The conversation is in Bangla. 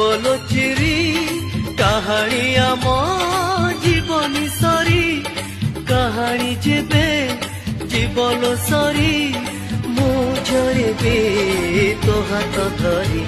জঙ্গল চিরি কাহাণী আম জীবনী সরি কাহাণী যেবে জীবন সরি মু ঝরিবি তো হাত ধরি